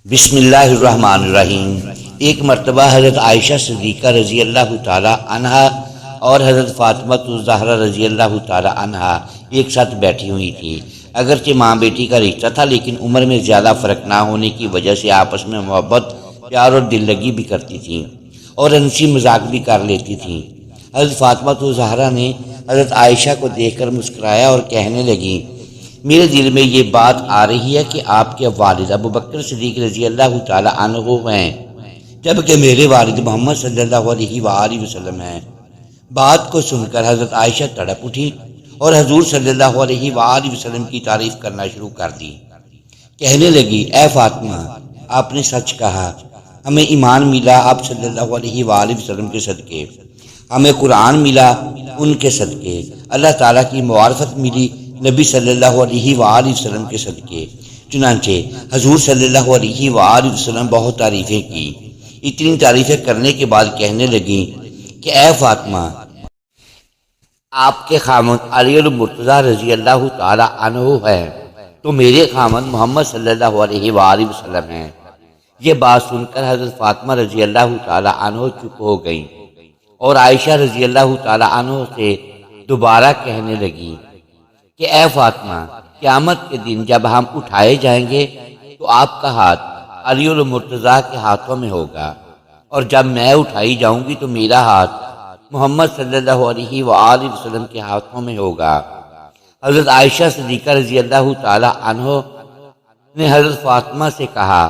بسم اللہ الرحمن الرحیم۔ ایک مرتبہ حضرت عائشہ صدیقہ رضی اللہ تعالی عنہا اور حضرت فاطمہ الزہرا رضی اللہ تعالی عنہا ایک ساتھ بیٹھی ہوئی تھی۔ اگرچہ ماں بیٹی کا رشتہ تھا، لیکن عمر میں زیادہ فرق نہ ہونے کی وجہ سے آپس میں محبت، پیار اور دل لگی بھی کرتی تھیں اور ہنسی مذاق بھی کر لیتی تھیں۔ حضرت فاطمہ الزہرا نے حضرت عائشہ کو دیکھ کر مسکرایا اور کہنے لگی، میرے دل میں یہ بات آ رہی ہے کہ آپ کے والد ابو بکر صدیق رضی اللہ تعالی عنہ ہیں، جبکہ میرے والد محمد صلی اللہ علیہ وآلہ وسلم ہیں۔ بات کو سن کر حضرت عائشہ تڑپ اٹھی اور حضور صلی اللہ علیہ وآلہ وسلم کی تعریف کرنا شروع کر دی۔ کہنے لگی، اے فاطمہ، آپ نے سچ کہا، ہمیں ایمان ملا آپ صلی اللہ علیہ وآلہ وسلم کے صدقے، ہمیں قرآن ملا ان کے صدقے، اللہ تعالیٰ کی معرفت ملی نبی صلی اللہ علیہ وآلہ وسلم کے صدقے۔ چنانچہ حضور صلی اللہ علیہ وآلہ وسلم بہت تعریفیں کی۔ اتنی تعریفیں کرنے کے بعد کہنے لگیں کہ اے فاطمہ، آپ کے خامد علی المرتضیٰ رضی اللہ تعالی عنہ ہے تو میرے خامد محمد صلی اللہ علیہ وآلہ وسلم ہیں۔ یہ بات سن کر حضرت فاطمہ رضی اللہ تعالی عنہ چپ ہو گئیں اور عائشہ رضی اللہ تعالی عنہ سے دوبارہ کہنے لگی کہ اے فاطمہ، قیامت کے دن جب ہم اٹھائے جائیں گے تو آپ کا ہاتھ علی المرتضیٰ کے ہاتھوں میں ہوگا، اور جب میں اٹھائی جاؤں گی تو میرا ہاتھ محمد صلی اللہ علیہ وآلہ وسلم کے ہاتھوں میں ہوگا۔ حضرت عائشہ صدیقہ رضی اللہ تعالی عنہ نے حضرت فاطمہ سے کہا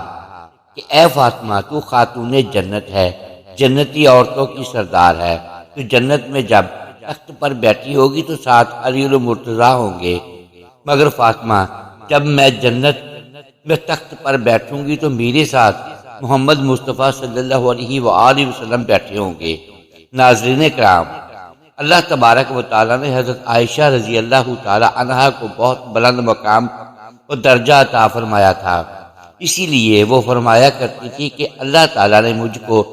کہ اے فاطمہ، تو خاتون جنت ہے، جنتی عورتوں کی سردار ہے، تو جنت میں جب تخت پر بیٹھی ہوگی تو ساتھ علی المرتضیٰ ہوں گے، مگر فاطمہ، جب میں جنت میں تخت پر بیٹھوں گی تو میرے ساتھ محمد مصطفیٰ صلی اللہ علیہ وآلہ وسلم بیٹھے ہوں گے۔ ناظرین کرام، اللہ تبارک و تعالیٰ نے حضرت عائشہ رضی اللہ تعالی عنہا کو بہت بلند مقام اور درجہ عطا فرمایا تھا، اسی لیے وہ فرمایا کرتی تھی کہ اللہ تعالیٰ نے مجھ کو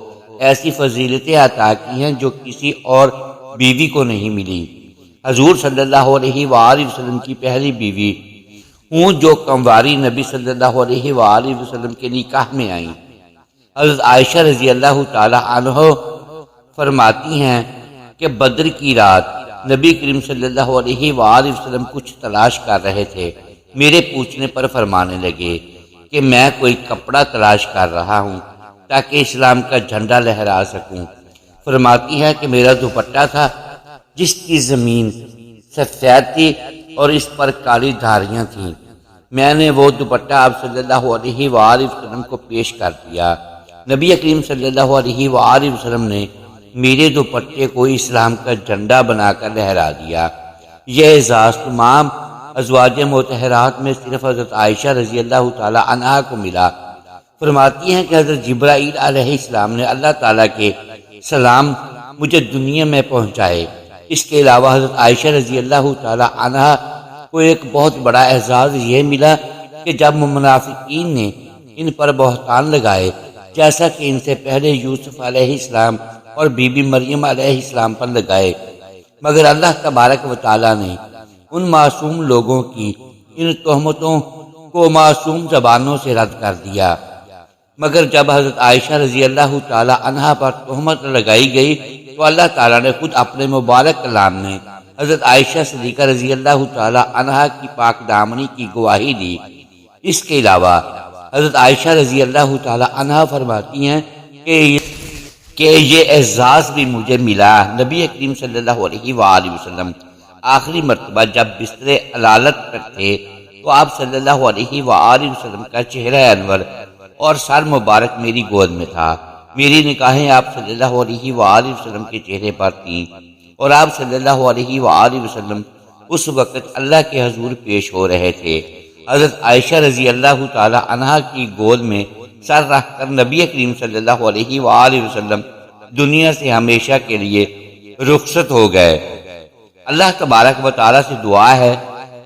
ایسی فضیلتیں عطا کی ہیں جو کسی اور بیوی کو نہیں ملی۔ حضور صلی اللہ علیہ وآلہ وسلم کی پہلی بیوی ہوں جو کمواری نبی صلی اللہ علیہ وآلہ وسلم کے نکاح میں آئیں۔ حضرت عائشہ رضی اللہ تعالی عنہ فرماتی ہیں کہ بدر کی رات نبی کریم صلی اللہ علیہ وآلہ وسلم کچھ تلاش کر رہے تھے۔ میرے پوچھنے پر فرمانے لگے کہ میں کوئی کپڑا تلاش کر رہا ہوں تاکہ اسلام کا جھنڈا لہرا سکوں۔ فرماتی ہے کہ میرا دوپٹہ تھا جس کی زمین سفید تھی اور اس پر کالی دھاریاں تھیں۔ میں نے وہ دوپٹہ آپ صلی اللہ علیہ وآلہ وسلم کو پیش کر دیا۔ نبی کریم صلی اللہ علیہ وآلہ وسلم نے میرے دوپٹے کو اسلام کا جھنڈا بنا کر لہرا دیا۔ یہ اعزاز تمام ازواج مطہرات میں صرف حضرت عائشہ رضی اللہ تعالی عنہا کو ملا۔ فرماتی ہیں کہ حضرت جبرائیل علیہ السلام نے اللہ تعالیٰ کے سلام مجھے دنیا میں پہنچائے۔ اس کے علاوہ حضرت عائشہ رضی اللہ تعالی عنہا کو ایک بہت بڑا اعزاز یہ ملا کہ جب منافقین نے ان پر بہتان لگائے، جیسا کہ ان سے پہلے یوسف علیہ السلام اور بی بی مریم علیہ السلام پر لگائے، مگر اللہ تبارک و تعالیٰ نے ان معصوم لوگوں کی ان تہمتوں کو معصوم زبانوں سے رد کر دیا۔ مگر جب حضرت عائشہ رضی اللہ تعالی عنہا پر تہمت لگائی گئی تو اللہ تعالیٰ نے خود اپنے مبارک کلام میں حضرت عائشہ صدیقہ رضی اللہ تعالی عنہا کی پاک دامنی کی گواہی دی۔ اس کے علاوہ حضرت عائشہ رضی اللہ تعالی عنہا فرماتی ہیں کہ یہ اعزاز بھی مجھے ملا۔ نبی کریم صلی اللہ علیہ وآلہ وسلم آخری مرتبہ جب بستر علالت پر تھے تو آپ صلی اللہ علیہ وآلہ وسلم کا چہرہ انور اور سر مبارک میری گود میں تھا۔ میری نگاہیں آپ صلی اللہ علیہ وآلہ وسلم کے چہرے پر تھیں اور آپ صلی اللہ علیہ وآلہ وسلم اس وقت اللہ کے حضور پیش ہو رہے تھے۔ حضرت عائشہ رضی اللہ تعالی عنہا کی گود میں سر رکھ کر نبی کریم صلی اللہ علیہ وآلہ وسلم دنیا سے ہمیشہ کے لیے رخصت ہو گئے۔ اللہ تبارک و تعالیٰ سے دعا ہے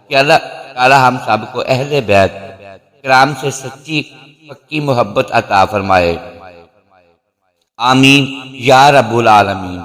کہ اللہ تعالیٰ ہم سب کو اہل بیت کرام سے سچی پکی محبت عطا فرمائے۔ آمین یا رب العالمین۔